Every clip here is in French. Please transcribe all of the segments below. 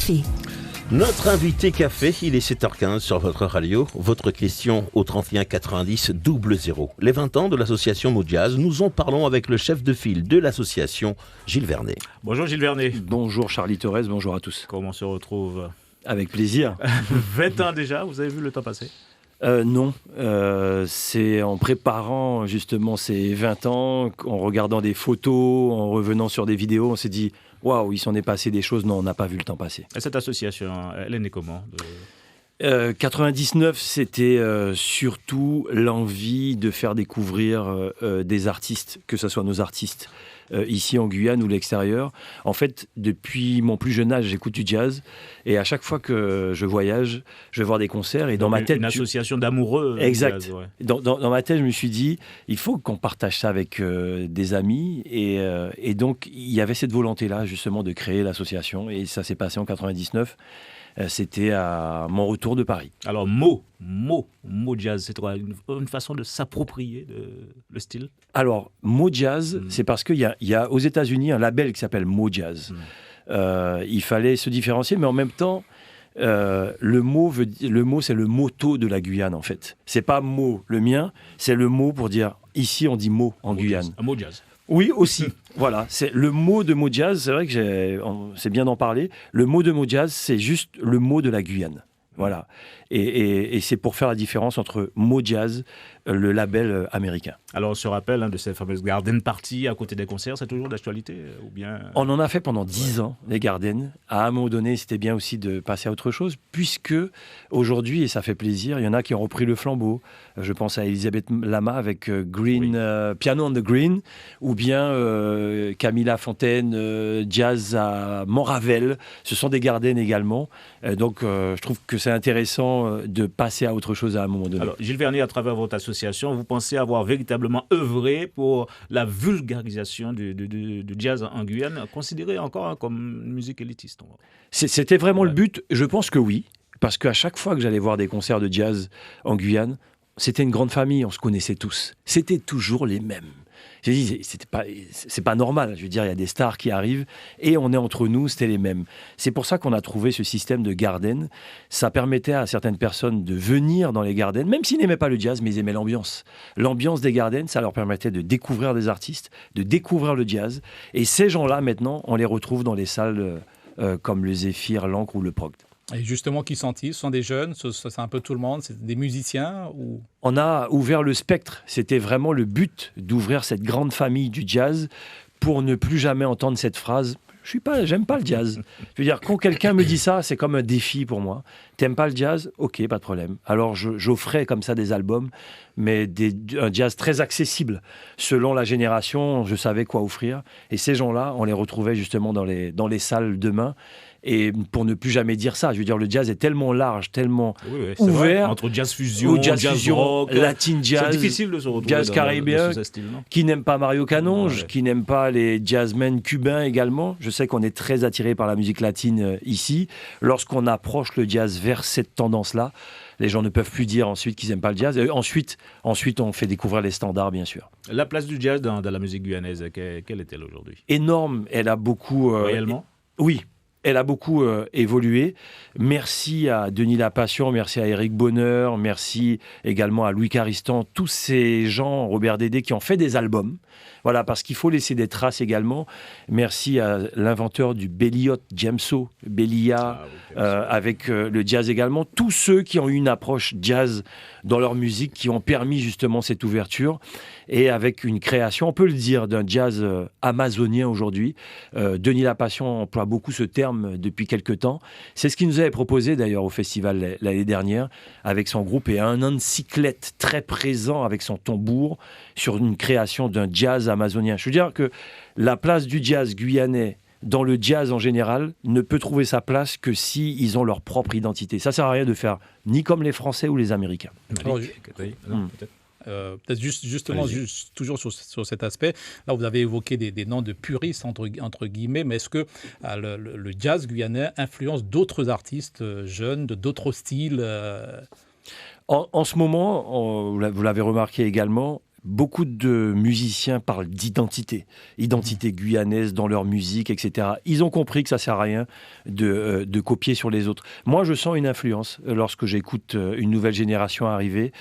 café. Notre invité café, il est 7h15 sur votre radio. Votre question au 31 90 00. Les 20 ans de l'association Mo Jazz, nous en parlons avec le chef de file de l'association, Gilles Vernet. Bonjour Gilles Vernet. Bonjour Charlie Torres, bonjour à tous. Comment on se retrouve? Avec plaisir. 20 ans déjà, vous avez vu le temps passer? Non, c'est en préparant justement ces 20 ans, en regardant des photos, en revenant sur des vidéos, on s'est dit « Waouh, il s'en est passé des choses ». Non, on n'a pas vu le temps passer. Et cette association, elle est née comment? 99, c'était surtout l'envie de faire découvrir des artistes, que ce soit nos artistes ici en Guyane ou l'extérieur. En fait, depuis mon plus jeune âge, j'écoute du jazz et à chaque fois que je voyage, je vais voir des concerts et dans ma tête... Une association d'amoureux. Exact. Jazz, ouais. Dans ma tête, je me suis dit, il faut qu'on partage ça avec des amis et donc il y avait cette volonté-là justement de créer l'association et ça s'est passé en 99. C'était à mon retour de Paris. Alors, Mo Jazz, c'est quoi? Une façon de s'approprier le style? Alors, Mo Jazz, c'est parce qu'il y a aux États-Unis un label qui s'appelle Mo Jazz. Il fallait se différencier, mais en même temps, le mot, c'est le motto de la Guyane, en fait. C'est pas Mo, le mien, c'est le mot pour dire, ici, on dit Mo en Guyane. Mo Jazz. Oui, aussi. Voilà, c'est le mot de Mo Jazz, c'est vrai que c'est bien d'en parler. Le mot de Mo Jazz, c'est juste le mot de la Guyane. Voilà. Et c'est pour faire la différence entre Mo Jazz, le label américain. Alors, on se rappelle de ces fameuses garden parties à côté des concerts, c'est toujours d'actualité ou bien... On en a fait pendant 10 ans, les garden. À un moment donné, c'était bien aussi de passer à autre chose, puisque aujourd'hui, et ça fait plaisir, il y en a qui ont repris le flambeau. Je pense à Elisabeth Lama avec Piano on the Green, ou bien Camilla Fontaine, jazz à Montravel. Ce sont des garden également. Donc, je trouve que c'est intéressant de passer à autre chose à un moment donné. Alors, Gilles Vernet, à travers votre association, vous pensez avoir véritablement œuvré pour la vulgarisation du jazz en Guyane, considéré encore comme une musique élitiste? C'était vraiment le but. Je pense que oui, parce qu'à chaque fois que j'allais voir des concerts de jazz en Guyane, c'était une grande famille, on se connaissait tous. C'était toujours les mêmes. J'ai dit, c'est pas normal. Je veux dire, il y a des stars qui arrivent et on est entre nous, c'était les mêmes. C'est pour ça qu'on a trouvé ce système de garden. Ça permettait à certaines personnes de venir dans les gardens, même s'ils n'aimaient pas le jazz, mais ils aimaient l'ambiance. L'ambiance des gardens, ça leur permettait de découvrir des artistes, de découvrir le jazz. Et ces gens-là, maintenant, on les retrouve dans les salles comme le Zéphyr, l'Ancre ou le Prog. Et justement, qui sont-ils? Ce sont des jeunes, c'est un peu tout le monde, c'est des musiciens ou... On a ouvert le spectre. C'était vraiment le but d'ouvrir cette grande famille du jazz pour ne plus jamais entendre cette phrase « j'aime pas le jazz ». Je veux dire, quand quelqu'un me dit ça, c'est comme un défi pour moi. T'aimes pas le jazz? Ok, pas de problème. Alors j'offrais comme ça des albums, mais un jazz très accessible. Selon la génération, je savais quoi offrir. Et ces gens-là, on les retrouvait justement dans les salles demain. Et pour ne plus jamais dire ça, je veux dire, le jazz est tellement large, tellement ouvert. Vrai. Entre jazz fusion, jazz rock, latin jazz, c'est difficile de se retrouver jazz caribéen, dans ce style, non? Qui n'aime pas Mario Canonge, qui n'aime pas les jazzmen cubains également. Je sais qu'on est très attiré par la musique latine ici. Lorsqu'on approche le jazz vers cette tendance-là, les gens ne peuvent plus dire ensuite qu'ils n'aiment pas le jazz. Et ensuite, on fait découvrir les standards, bien sûr. La place du jazz dans la musique guyanaise, quelle est-elle aujourd'hui? Énorme. Elle a beaucoup... Réellement? Oui. Elle a beaucoup évolué. Merci à Denis Lapassion, merci à Éric Bonheur, merci également à Louis Caristan, tous ces gens, Robert Dédé, qui ont fait des albums. Voilà, parce qu'il faut laisser des traces également. Merci à l'inventeur du Béliot, Jamso, Bélia, avec le jazz également. Tous ceux qui ont eu une approche jazz dans leur musique, qui ont permis justement cette ouverture. Et avec une création, on peut le dire, d'un jazz amazonien aujourd'hui. Denis Lapassion emploie beaucoup ce terme depuis quelques temps. C'est ce qu'il nous avait proposé d'ailleurs au festival l'année dernière avec son groupe et un cyclette très présent avec son tambour sur une création d'un jazz amazonien. Je veux dire que la place du jazz guyanais dans le jazz en général ne peut trouver sa place que si ils ont leur propre identité. Ça sert à rien de faire ni comme les Français ou les Américains. Peut-être justement, toujours sur cet aspect, là vous avez évoqué des noms de puristes entre guillemets, mais est-ce que le jazz guyanais influence d'autres artistes jeunes, d'autres styles En ce moment, vous l'avez remarqué également, beaucoup de musiciens parlent d'identité guyanaise dans leur musique, etc. Ils ont compris que ça sert à rien de copier sur les autres. Moi, je sens une influence lorsque j'écoute une nouvelle génération arriver,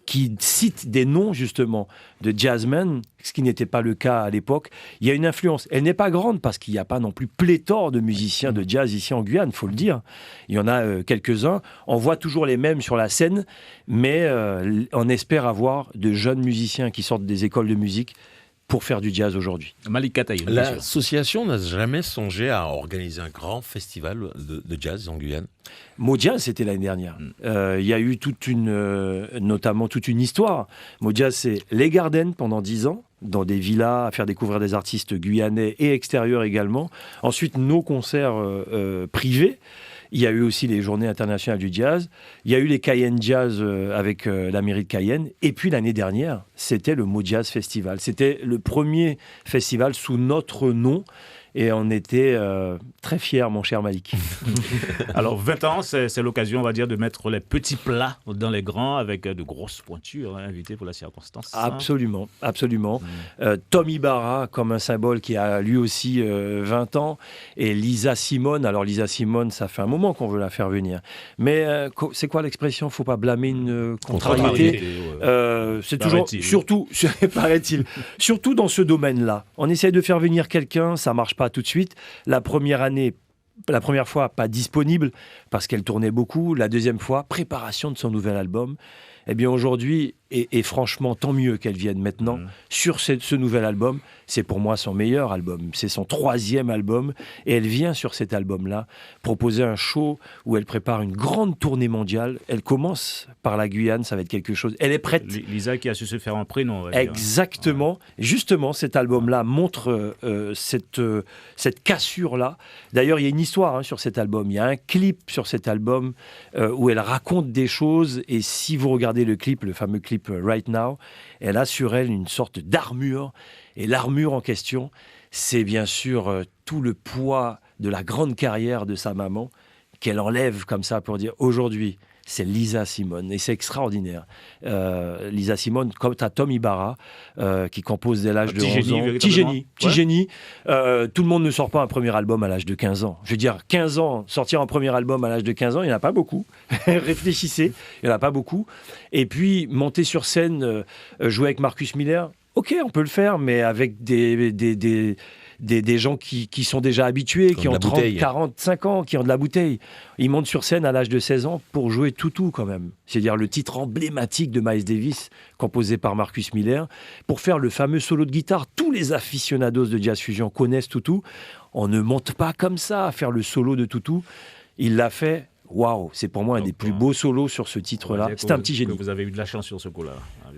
qui cite des noms justement de jazzmen, ce qui n'était pas le cas à l'époque. Il y a une influence. Elle n'est pas grande parce qu'il n'y a pas non plus pléthore de musiciens de jazz ici en Guyane, il faut le dire. Il y en a quelques-uns. On voit toujours les mêmes sur la scène, mais on espère avoir de jeunes musiciens qui sortent des écoles de musique pour faire du jazz aujourd'hui. Malik Kataï. L'association n'a jamais songé à organiser un grand festival de jazz en Guyane? Mojazz, c'était l'année dernière. Il y a eu notamment toute une histoire. Mojazz, c'est les Gardens pendant 10 ans, dans des villas, à faire découvrir des artistes guyanais et extérieurs également. Ensuite, nos concerts privés. Il y a eu aussi les Journées internationales du jazz. Il y a eu les Cayenne Jazz avec la mairie de Cayenne. Et puis l'année dernière, c'était le Mojazz Festival. C'était le premier festival sous notre nom. Et on était très fiers, mon cher Malik. Alors, 20 ans, c'est l'occasion, on va dire, de mettre les petits plats dans les grands avec de grosses pointures invitées pour la circonstance. Absolument, absolument. Tom Ibarra, comme un symbole qui a lui aussi 20 ans. Et Lisa Simone. Alors, Lisa Simone, ça fait un moment qu'on veut la faire venir. Mais c'est quoi l'expression? Faut pas blâmer une contrariété. C'est toujours, surtout, paraît-il, surtout dans ce domaine-là. On essaie de faire venir quelqu'un, ça marche pas tout de suite. La première fois, pas disponible parce qu'elle tournait beaucoup. La deuxième fois, préparation de son nouvel album. Eh bien aujourd'hui, et franchement, tant mieux qu'elle vienne maintenant sur ce nouvel album. C'est pour moi son meilleur album. C'est son 3e album. Et elle vient sur cet album-là proposer un show où elle prépare une grande tournée mondiale. Elle commence par la Guyane, ça va être quelque chose. Elle est prête. Lisa qui a su se faire un prénom. On va dire. Exactement. Ouais. Justement, cet album-là montre cette cassure-là. D'ailleurs, il y a une histoire sur cet album. Il y a un clip sur cet album où elle raconte des choses. Et si vous regardez le clip, le fameux clip Right Now, elle a sur elle une sorte d'armure. Et l'armure en question, c'est bien sûr tout le poids de la grande carrière de sa maman qu'elle enlève comme ça pour dire aujourd'hui, c'est Lisa Simone. Et c'est extraordinaire. Lisa Simone, comme tu as Tom Ibarra, qui compose dès l'âge de 11 ans. Petit génie. Tout le monde ne sort pas un premier album à l'âge de 15 ans. Je veux dire, 15 ans, sortir un premier album à l'âge de 15 ans, il n'y en a pas beaucoup. Réfléchissez, il n'y en a pas beaucoup. Et puis, monter sur scène, jouer avec Marcus Miller, ok, on peut le faire, mais avec des gens qui sont déjà habitués, qui ont 30, 45 ans, qui ont de la bouteille. Ils montent sur scène à l'âge de 16 ans pour jouer Toutou quand même. C'est-à-dire le titre emblématique de Miles Davis, composé par Marcus Miller, pour faire le fameux solo de guitare. Tous les aficionados de jazz fusion connaissent Toutou. On ne monte pas comme ça à faire le solo de Toutou. Il l'a fait. Waouh, c'est pour moi un des plus beaux solos sur ce titre-là. C'est un petit génie. Vous avez eu de la chance sur ce coup-là.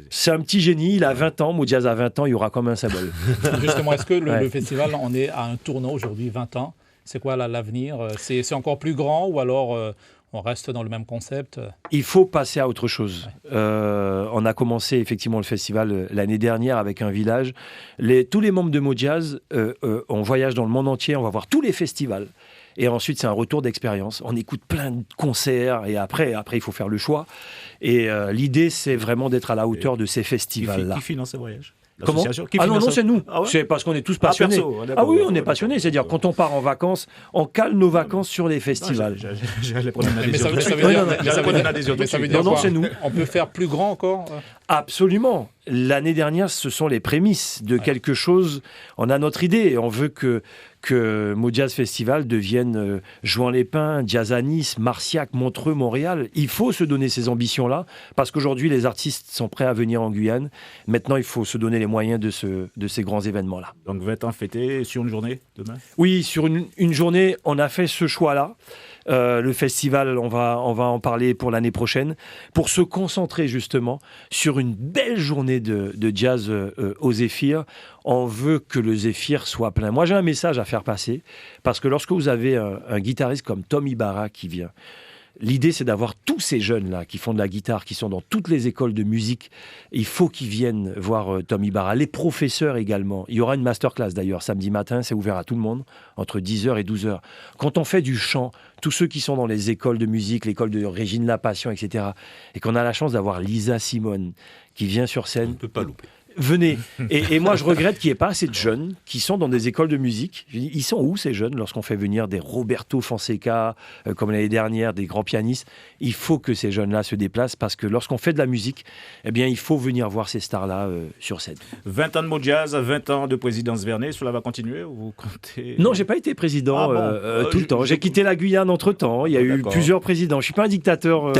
C'est un petit génie, il a 20 ans, Mojazz a 20 ans, il y aura comme un symbole. Justement, est-ce que le festival, on est à un tournant aujourd'hui, 20 ans? C'est quoi l'avenir? C'est encore plus grand ou alors on reste dans le même concept? Il faut passer à autre chose. On a commencé effectivement le festival l'année dernière avec un village. Tous les membres de Mojazz, on voyage dans le monde entier, on va voir tous les festivals. Et ensuite, c'est un retour d'expérience. On écoute plein de concerts et après il faut faire le choix. Et l'idée, c'est vraiment d'être à la hauteur de ces festivals-là. Qui finance ces voyages? Comment? Non, c'est nous. Ah ouais? C'est parce qu'on est tous passionnés. Oui, on est passionnés. C'est-à-dire, quand on part en vacances, on cale nos vacances sur les festivals. J'allais prendre une adhésion. Mais ça veut dire non, c'est nous. On peut faire plus grand encore? Absolument. L'année dernière, ce sont les prémices de quelque chose. On a notre idée. On veut que Mojazz Festival devienne Juan-les-Pins, Jazz à Nice, Marciac, Montreux, Montréal. Il faut se donner ces ambitions-là parce qu'aujourd'hui, les artistes sont prêts à venir en Guyane. Maintenant, il faut se donner les moyens de ces grands événements-là. Donc, 20 ans fêtés sur une journée demain? Oui, sur une journée, on a fait ce choix-là. Le festival, on va en parler pour l'année prochaine, pour se concentrer justement sur une belle journée de jazz au Zéphyr. On veut que le Zéphyr soit plein. Moi, j'ai un message à faire passer, parce que lorsque vous avez un guitariste comme Tom Ibarra qui vient, l'idée, c'est d'avoir tous ces jeunes-là qui font de la guitare, qui sont dans toutes les écoles de musique. Il faut qu'ils viennent voir Tom Ibarra. Les professeurs également. Il y aura une masterclass d'ailleurs samedi matin, c'est ouvert à tout le monde, entre 10h et 12h. Quand on fait du chant, tous ceux qui sont dans les écoles de musique, l'école de Régine Lapassion, etc., et qu'on a la chance d'avoir Lisa Simone qui vient sur scène. On ne peut pas louper. Venez. Et moi, je regrette qu'il n'y ait pas assez de jeunes qui sont dans des écoles de musique. Je dis, ils sont où ces jeunes lorsqu'on fait venir des Roberto Fonseca, comme l'année dernière, des grands pianistes? Il faut que ces jeunes-là se déplacent parce que lorsqu'on fait de la musique, eh bien, il faut venir voir ces stars-là sur scène. 20 ans de Mo Jazz, 20 ans de présidence Vernet, cela va continuer ou vous comptez... Non, j'ai pas été président tout le temps. J'ai quitté la Guyane entre-temps. Il y a eu plusieurs présidents. Je suis pas un dictateur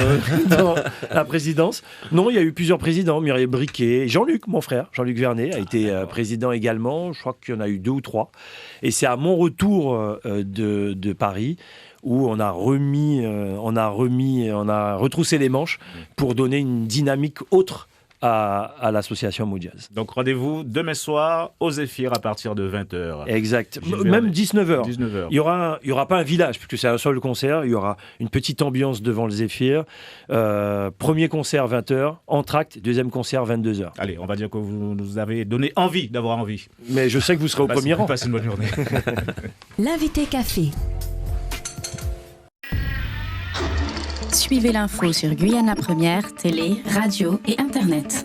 dans la présidence. Non, il y a eu plusieurs présidents. Muriel Briquet, Jean-Luc, mon frère. Jean-Luc Vernet a été président également. Je crois qu'il y en a eu 2 ou 3. Et c'est à mon retour de Paris où on a retroussé les manches pour donner une dynamique autre à l'association Mo Jazz. Donc rendez-vous demain soir au Zéphyr à partir de 20h. Exact. Même 19h. 19h. Il y aura pas un village puisque c'est un seul concert. Il y aura une petite ambiance devant le Zéphyr. Premier concert 20h, entracte. Deuxième concert 22h. Allez, on va dire que vous nous avez donné envie d'avoir envie. Mais je sais que vous serez au premier rang. Passez une bonne journée. L'invité café. Suivez l'info sur Guyana Première, télé, radio et internet.